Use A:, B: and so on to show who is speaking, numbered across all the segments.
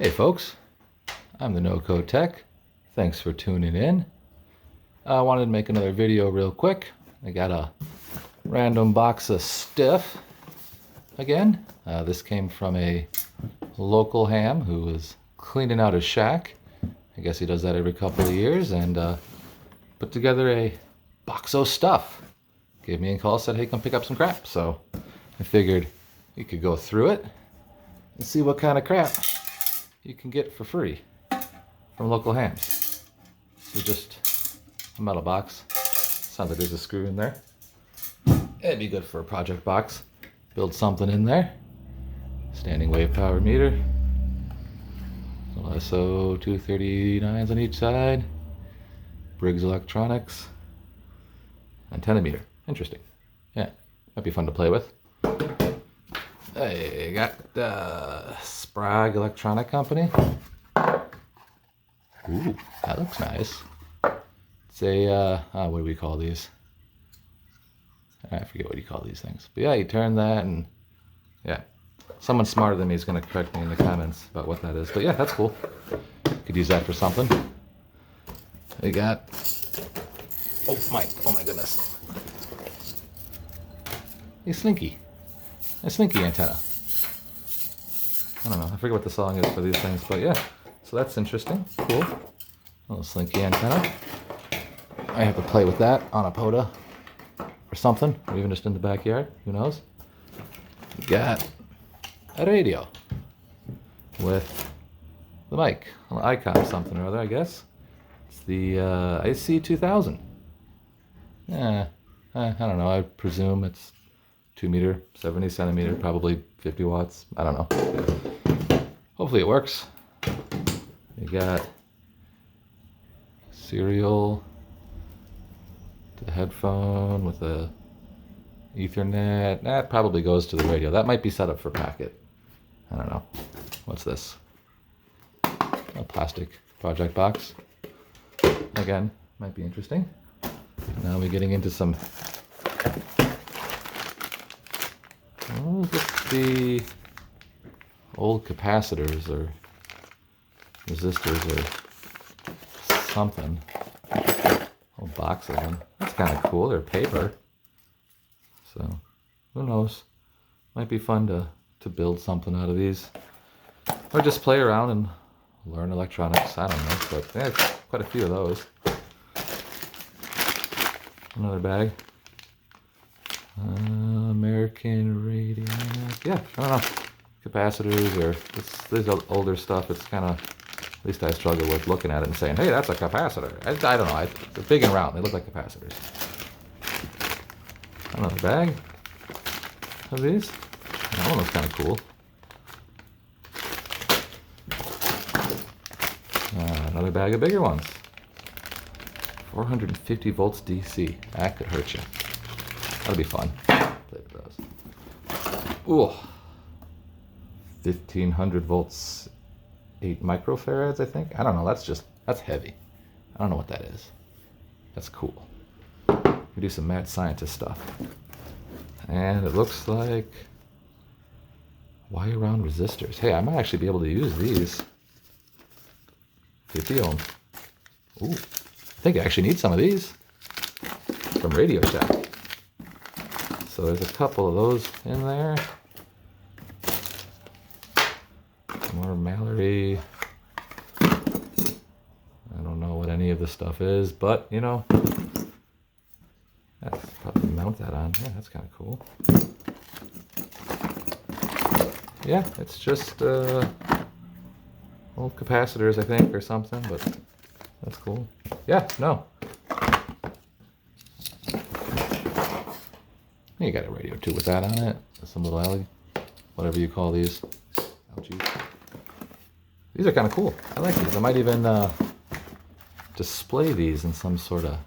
A: Hey folks, I'm TheNoCodeTech. Thanks for tuning in. I wanted to make another video real quick. I got a random box of stuff again. This came from a local ham who was cleaning out his shack. I guess he does that every couple of years, and put together a box of stuff. Gave me a call, said, hey, come pick up some crap. So I figured you could go through it and see what kind of crap you can get for free from local hams. So just a metal box. Sounds like there's a screw in there. It'd be good for a project box. Build something in there. Standing wave power meter. SO 239s on each side. Briggs Electronics. Antenna meter. Interesting. Yeah, might be fun to play with. I got Sprague Electronic Company. Ooh, that looks nice. It's a, what do we call these? I forget what you call these things. But yeah, you turn that and, yeah. Someone smarter than me is going to correct me in the comments about what that is. But yeah, that's cool. Could use that for something. We got, oh my goodness. A Slinky antenna. I don't know, I forget what the song is for these things, but yeah. So that's interesting, cool. A little Slinky antenna. I have to play with that on a POTA or something, or even just in the backyard, who knows. We got a radio with the mic, an icon something or other, I guess. It's the IC 2000. Yeah, I don't know, I presume it's 2 meter, 70 centimeter, probably 50 watts. I don't know. Hopefully it works. We got serial to the headphone with a Ethernet. That probably goes to the radio. That might be set up for packet. I don't know. What's this? A plastic project box. Again, might be interesting. Now we're getting into some, well, let's see, old capacitors or resistors or something. Whole box of them. That's kind of cool. They're paper. So, who knows? Might be fun to build something out of these. Or just play around and learn electronics. I don't know. But there's quite a few of those. Another bag. American radio. Yeah, I don't know. Capacitors or this older stuff. It's kind of, at least I struggle with looking at it and saying, hey, that's a capacitor. I don't know. They're big and round. They look like capacitors. Another bag of these. That one looks kind of cool. Another bag of bigger ones. 450 volts DC. That could hurt you. That'll be fun. Play with those. Ooh. 1500 volts. 8 microfarads, I think. I don't know. That's heavy. I don't know what that is. That's cool. We do some mad scientist stuff. And it looks like wire round resistors. Hey, I might actually be able to use these. 50 ohm. Ooh. I think I actually need some of these from Radio Shack. So there's a couple of those in there. More Mallory. I don't know what any of this stuff is, but you know, that's probably mount that on. Yeah, that's kind of cool. Yeah, it's just old capacitors, I think, or something, but that's cool. Yeah, no. You got a radio too with that on it. Some little alley, whatever you call these. Ouchies. These are kind of cool. I like these. I might even display these in some sort of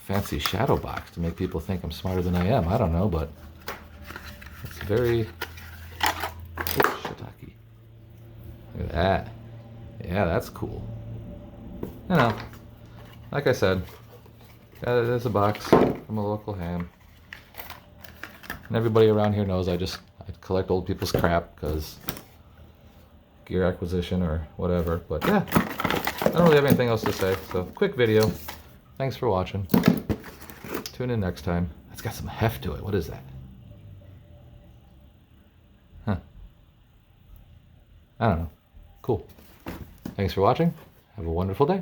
A: fancy shadow box to make people think I'm smarter than I am. I don't know, but it's very... Oh, shiitake. Look at that. Yeah, that's cool. You know, like I said, there's a box from a local ham. And everybody around here knows I collect old people's crap because gear acquisition or whatever. But yeah, I don't really have anything else to say. So quick video. Thanks for watching. Tune in next time. It's got some heft to it. What is that? Huh. I don't know. Cool. Thanks for watching. Have a wonderful day.